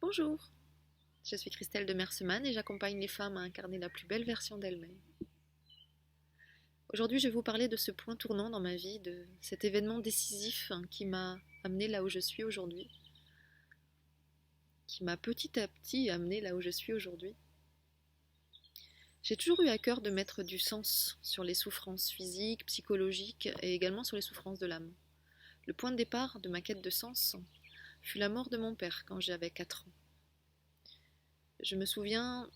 Bonjour, je suis Christelle de Merseman et j'accompagne les femmes à incarner la plus belle version d'elles-mêmes. Aujourd'hui, je vais vous parler de ce point tournant dans ma vie, de cet événement décisif qui m'a amené là où je suis aujourd'hui, qui m'a petit à petit amené là où je suis aujourd'hui. J'ai toujours eu à cœur de mettre du sens sur les souffrances physiques, psychologiques et également sur les souffrances de l'âme. Le point de départ de ma quête de sens fut la mort de mon père quand j'avais 4 ans. Je me souviens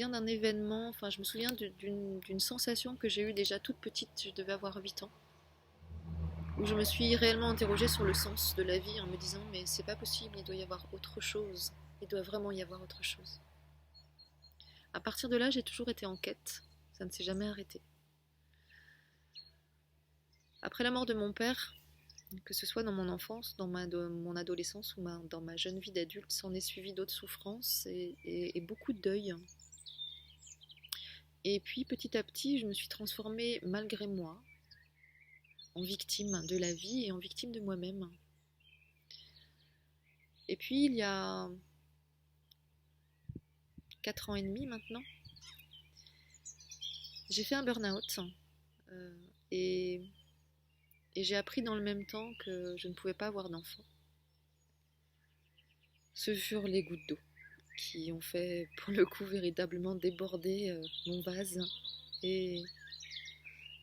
d'un événement, enfin je me souviens d'une sensation que j'ai eue déjà toute petite, je devais avoir 8 ans, où je me suis réellement interrogée sur le sens de la vie en me disant mais c'est pas possible, il doit y avoir autre chose, il doit vraiment y avoir autre chose. À partir de là, j'ai toujours été en quête, ça ne s'est jamais arrêté. Après la mort de mon père, que ce soit dans mon enfance, dans mon adolescence ou dans ma jeune vie d'adulte, s'en est suivi d'autres souffrances et beaucoup de deuil. Et puis petit à petit, je me suis transformée malgré moi en victime de la vie et en victime de moi-même. Et puis il y a 4 ans et demi maintenant, j'ai fait un burn-out et, et j'ai appris dans le même temps que je ne pouvais pas avoir d'enfant. Ce furent les gouttes d'eau qui ont fait pour le coup véritablement déborder mon vase et,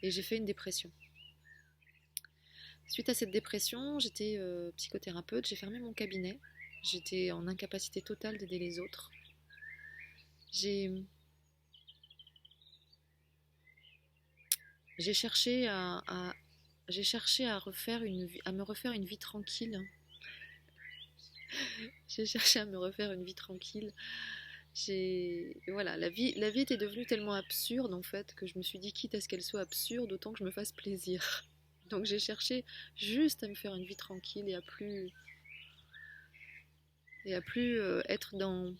et j'ai fait une dépression. Suite à cette dépression, j'étais psychothérapeute, j'ai fermé mon cabinet, j'étais en incapacité totale d'aider les autres. J'ai cherché j'ai cherché à me refaire une vie tranquille. J'ai cherché à me refaire une vie tranquille. Voilà, la vie était devenue tellement absurde en fait que je me suis dit quitte à ce qu'elle soit absurde, autant que je me fasse plaisir. Donc j'ai cherché juste à me faire une vie tranquille et à plus être dans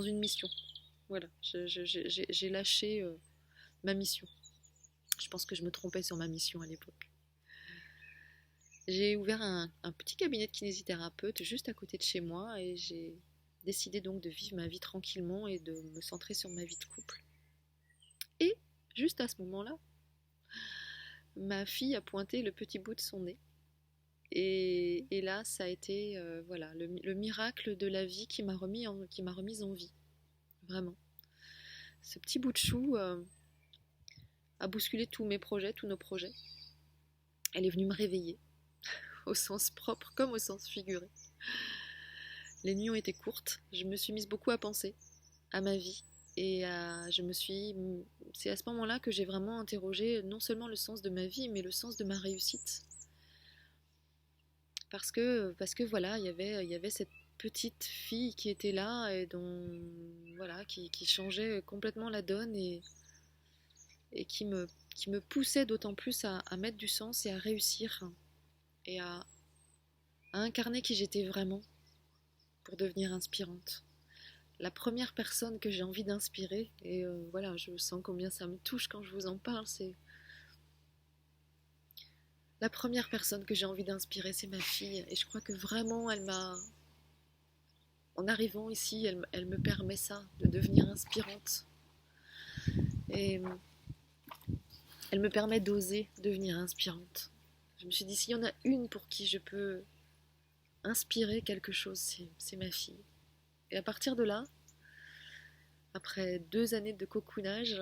une mission. Voilà, j'ai lâché ma mission. Je pense que je me trompais sur ma mission à l'époque. J'ai ouvert un petit cabinet de kinésithérapeute juste à côté de chez moi et j'ai décidé donc de vivre ma vie tranquillement et de me centrer sur ma vie de couple. Et juste à ce moment-là, ma fille a pointé le petit bout de son nez. Et là, ça a été voilà, le miracle de la vie qui m'a remise en vie. Vraiment. Ce petit bout de chou a bousculé tous mes projets, tous nos projets. Elle est venue me réveiller, au sens propre comme au sens figuré. Les nuits ont été courtes, je me suis mise beaucoup à penser à ma vie. C'est à ce moment-là que j'ai vraiment interrogé non seulement le sens de ma vie, mais le sens de ma réussite. Parce que voilà, il y avait cette petite fille qui était là et voilà, qui changeait complètement la donne et qui me poussait d'autant plus à mettre du sens et à réussir et à incarner qui j'étais vraiment pour devenir inspirante. La première personne que j'ai envie d'inspirer, et voilà, je sens combien ça me touche quand je vous en parle, c'est la première personne que j'ai envie d'inspirer, c'est ma fille. Et je crois que vraiment, en arrivant ici, elle me permet ça, de devenir inspirante. Et elle me permet d'oser devenir inspirante. Je me suis dit, s'il y en a une pour qui je peux inspirer quelque chose, c'est ma fille. Et à partir de là, après 2 années de cocoonage,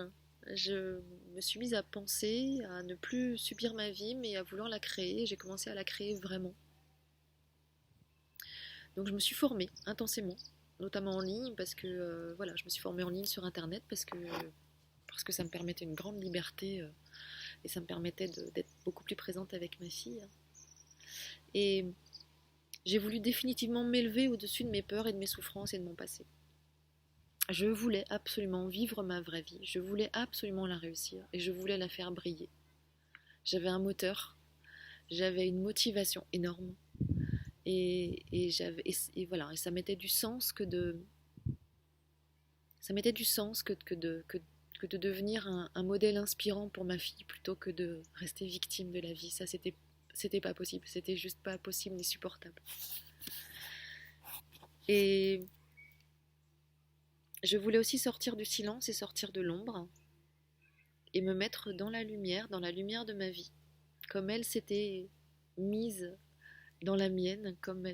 je me suis mise à penser à ne plus subir ma vie, mais à vouloir la créer. J'ai commencé à la créer vraiment. Donc je me suis formée intensément, notamment en ligne, parce que voilà, je me suis formée en ligne sur Internet parce que ça me permettait une grande liberté et ça me permettait d'être beaucoup plus présente avec ma fille. Et j'ai voulu définitivement m'élever au-dessus de mes peurs et de mes souffrances et de mon passé. Je voulais absolument vivre ma vraie vie, je voulais absolument la réussir et je voulais la faire briller. J'avais un moteur, j'avais une motivation énorme et voilà, et ça mettait du sens que de devenir un modèle inspirant pour ma fille plutôt que de rester victime de la vie. Ça, c'était pas possible, c'était juste pas possible ni supportable. Et je voulais aussi sortir du silence et sortir de l'ombre et me mettre dans la lumière de ma vie, comme elle s'était mise dans la mienne, comme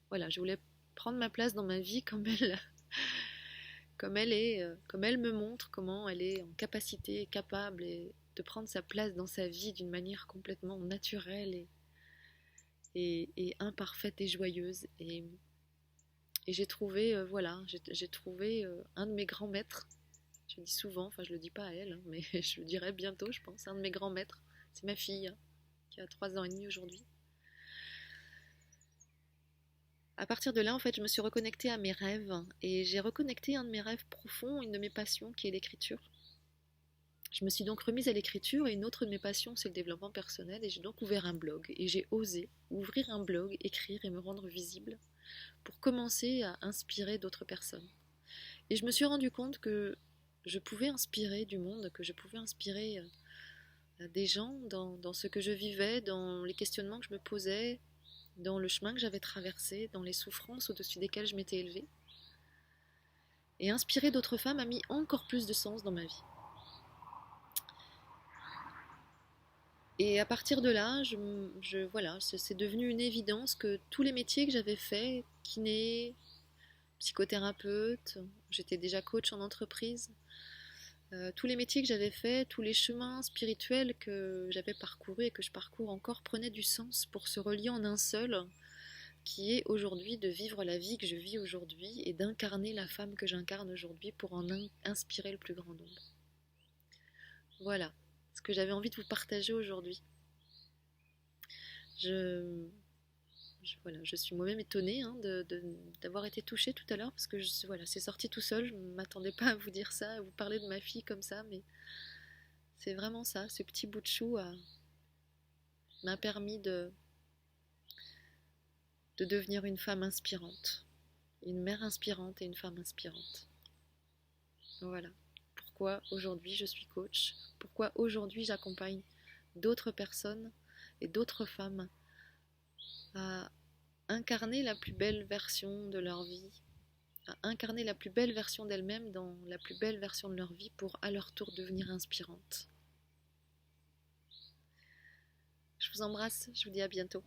voilà, je voulais prendre ma place dans ma vie comme elle me montre comment elle est en capacité, capable de prendre sa place dans sa vie d'une manière complètement naturelle et imparfaite et joyeuse. Et j'ai trouvé, voilà, j'ai trouvé un de mes grands maîtres. Je le dis souvent, enfin je le dis pas à elle, hein, mais je le dirai bientôt, je pense. Un de mes grands maîtres, c'est ma fille, hein, qui a 3 ans et demi aujourd'hui. À partir de là, en fait, je me suis reconnectée à mes rêves et j'ai reconnecté un de mes rêves profonds, une de mes passions qui est l'écriture. Je me suis donc remise à l'écriture et une autre de mes passions, c'est le développement personnel et j'ai donc ouvert un blog et j'ai osé ouvrir un blog, écrire et me rendre visible pour commencer à inspirer d'autres personnes. Et je me suis rendu compte que je pouvais inspirer du monde, que je pouvais inspirer des gens dans ce que je vivais, dans les questionnements que je me posais, dans le chemin que j'avais traversé, dans les souffrances au-dessus desquelles je m'étais élevée. Et inspirer d'autres femmes a mis encore plus de sens dans ma vie. Et à partir de là, voilà, c'est devenu une évidence que tous les métiers que j'avais faits, kiné, psychothérapeute, j'étais déjà coach en entreprise, tous les métiers que j'avais faits, tous les chemins spirituels que j'avais parcourus et que je parcours encore prenaient du sens pour se relier en un seul, qui est aujourd'hui de vivre la vie que je vis aujourd'hui et d'incarner la femme que j'incarne aujourd'hui pour en inspirer le plus grand nombre. Voilà ce que j'avais envie de vous partager aujourd'hui. Voilà, je suis moi-même étonnée hein, d'avoir été touchée tout à l'heure parce que voilà, c'est sorti tout seul. Je ne m'attendais pas à vous dire ça, à vous parler de ma fille comme ça, mais c'est vraiment ça. Ce petit bout de chou m'a permis de devenir une femme inspirante, une mère inspirante et une femme inspirante. Voilà pourquoi aujourd'hui je suis coach, pourquoi aujourd'hui j'accompagne d'autres personnes et d'autres femmes à incarner la plus belle version de leur vie, à incarner la plus belle version d'elles-mêmes dans la plus belle version de leur vie pour à leur tour devenir inspirantes. Je vous embrasse, je vous dis à bientôt.